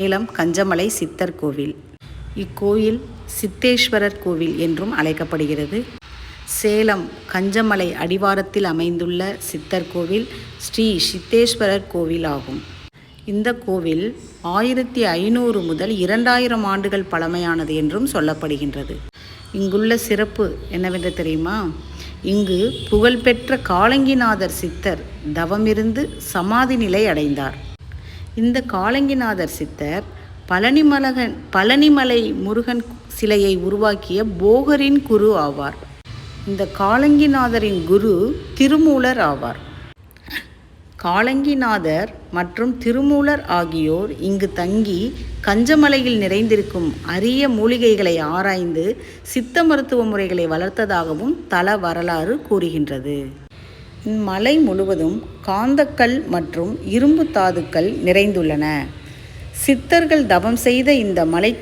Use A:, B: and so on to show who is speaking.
A: சேலம் கஞ்சமலை சித்தர் கோவில். இக்கோயில் சித்தேஸ்வரர் கோவில் என்றும் அழைக்கப்படுகிறது. சேலம் கஞ்சமலை அடிவாரத்தில் அமைந்துள்ள சித்தர் கோவில் ஸ்ரீ சித்தேஸ்வரர் கோவில் ஆகும். இந்த கோவில் 1500 முதல் 2000 ஆண்டுகள் பழமையானது என்றும் சொல்லப்படுகின்றது. இங்குள்ள சிறப்பு என்னவென்று தெரியுமா? இங்கு புகழ்பெற்ற காலங்கிநாதர் சித்தர் தவமிருந்து சமாதி நிலை அடைந்தார். இந்த காலங்கிநாதர் சித்தர் பழனிமலை முருகன் சிலையை உருவாக்கிய போகரின் குரு ஆவார். இந்த காலங்கிநாதரின் குரு திருமூலர் ஆவார். காலங்கிநாதர் மற்றும் திருமூலர் ஆகியோர் இங்கு தங்கி கஞ்சமலையில் நிறைந்திருக்கும் அரிய மூலிகைகளை ஆராய்ந்து சித்த மருத்துவ முறைகளை வளர்த்ததாகவும் தல வரலாறு கூறுகின்றது. இம்மலை முழுவதும் காந்தக்கல் மற்றும் இரும்பு தாதுக்கள் நிறைந்துள்ளன. சித்தர்கள் தவம் செய்த இந்த மலைக்கு